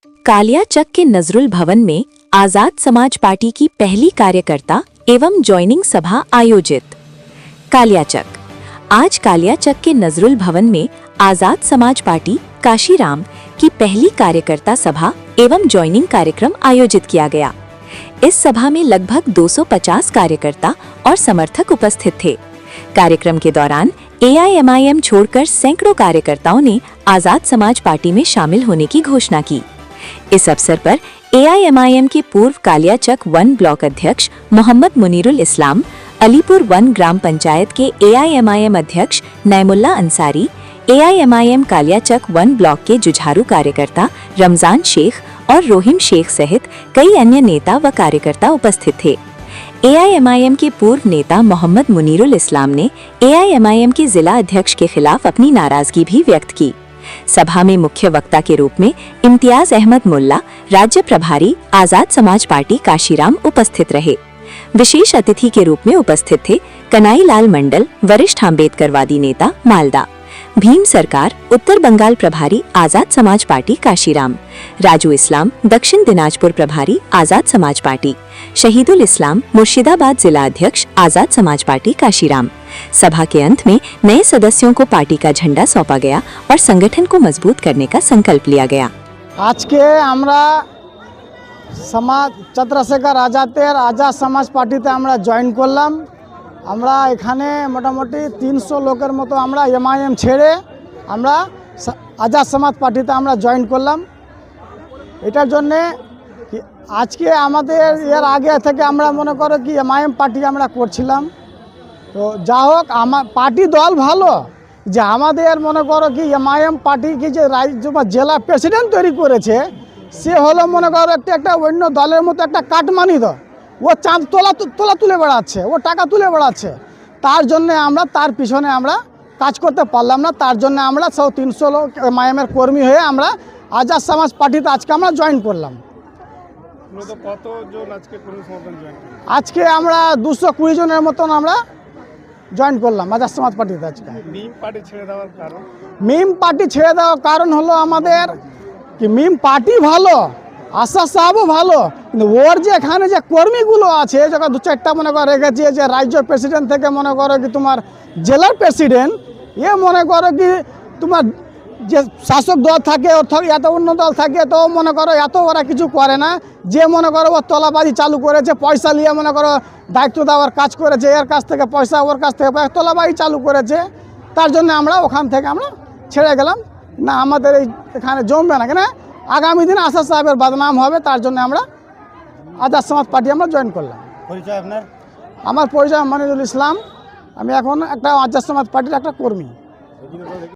कालियाचक के नजरुल भवन में आजाद समाज पार्टी की पहली कार्यकर्ता एवं ज्वाइनिंग सभा आयोजित। कालियाचक। आज कालियाचक के नजरुल भवन में आजाद समाज पार्टी काशीराम की पहली कार्यकर्ता सभा एवं ज्वाइनिंग कार्यक्रम आयोजित किया गया। इस सभा में लगभग 250 कार्यकर्ता और समर्थक उपस्थित थे। कार्यक्रम के दौरान AIMIM छोड़कर सैकड़ों कार्यकर्ताओं ने आजाद समाज पार्टी में शामिल होने की घोषणा की। इस अवसर पर AIMIM के पूर्व कालियाचक 1 ब्लॉक अध्यक्ष मोहम्मद मुनीरुल इस्लाम, अलीपुर 1 ग्राम पंचायत के AIMIM अध्यक्ष नैमुल्ला अंसारी, AIMIM कालियाचक 1 ब्लॉक के जुझारू कार्यकर्ता रमजान शेख और रोहिम शेख सहित कई अन्य नेता व कार्यकर्ता उपस्थित थे। AIMIM के पूर्व नेता मोहम्मद मुनीरुल इस्लाम ने AIMIM के जिला अध्यक्ष के खिलाफ अपनी नाराजगी भी व्यक्त की। सभा में मुख्य वक्ता के रूप में इम्तियाज अहमद मुल्ला, राज्य प्रभारी आजाद समाज पार्टी काशीराम उपस्थित रहे। विशेष अतिथि के रूप में उपस्थित थे कनाई लाल मंडल, वरिष्ठ अम्बेडकरवादी नेता मालदा, भीम सरकार, उत्तर बंगाल प्रभारी आजाद समाज पार्टी काशीराम, राजू इस्लाम, दक्षिण दिनाजपुर प्रभारी आजाद समाज पार्टी, शहीदुल इस्लाम, मुर्शिदाबाद जिला अध्यक्ष आजाद समाज पार्टी काशीराम। सभा के अंत में नए सदस्यों को पार्टी का झंडा सौंपा गया और संगठन को मजबूत करने का संकल्प लिया गया। आज के আমরা समाज चंद्रशेखर आजाদের आजाद समाज पार्टीতে আমরা জয়েন করলাম। আমরা এখানে মোটামুটি 300 লোকের মতো আমরা MIM ছেড়ে আমরা আজাদ সমাজ পার্টিতে আমরা জয়েন করলাম। এটার জন্য আজকে আমাদের এর আগে থেকে আমরা মনে করো কি MIM পার্টি আমরা করছিলাম। তো যা হোক আমার পার্টি দল ভালো, যে আমাদের মনে করো কি MIM পার্টি কি যে রাজ্য বা জেলা প্রেসিডেন্ট তৈরি করেছে, সে হলো মনে করো একটা অন্য দলের মতো একটা কাটমানি দল। ও চাঁদ তোলা তুলে বেড়াচ্ছে, ও টাকা তুলে বেড়াচ্ছে। তার জন্য আমরা তার পিছনে আমরা কাজ করতে পারলাম না। তার জন্য আমরা সব 300 লোক MIM এর কর্মী হয়ে আমরা আজাদ সমাজ পার্টিতে আজকে আমরা জয়েন করলাম। আজকে আমরা 220 জনের মতন আমরা জয়েন করলাম আজাদ সমাজ পার্টিতে। আজকে মিম পার্টি ছেড়ে দেওয়ার কারণ হলো আমাদের কি মিম পার্টি ভালো, আশা সাহেবও ভালো, কিন্তু ওর যে এখানে যে কর্মীগুলো আছে, যখন 2-4টা মনে করো রেখেছে, যে রাজ্য প্রেসিডেন্ট থেকে মনে করো কি তোমার জেলার প্রেসিডেন্ট, এ মনে করো কি তোমার যে শাসক দল থাকে ওর এত অন্য দল থাকে, তো মনে করো এত ওরা কিছু করে না। যে মনে করো ও তোলাবাজি চালু করেছে, পয়সা নিয়ে মনে করো দায়িত্ব দেওয়ার কাজ করেছে, এর কাছ থেকে পয়সা ওর কাছ থেকে তোলাবাজি চালু করেছে। তার জন্য আমরা ওখান থেকে আমরা ছেড়ে গেলাম। না আমাদের এখানে জমবে না, কেন আগামী দিনে আসাদ সাহেবের বদনাম হবে, তার জন্য আমরা আজাদ সমাজ পার্টি আমরা জয়েন করলাম। পরিচয় আপনার? আমার পরিচয় মনিরুল ইসলাম। আমি এখন একটা আজাদ সমাজ পার্টির একটা কর্মী।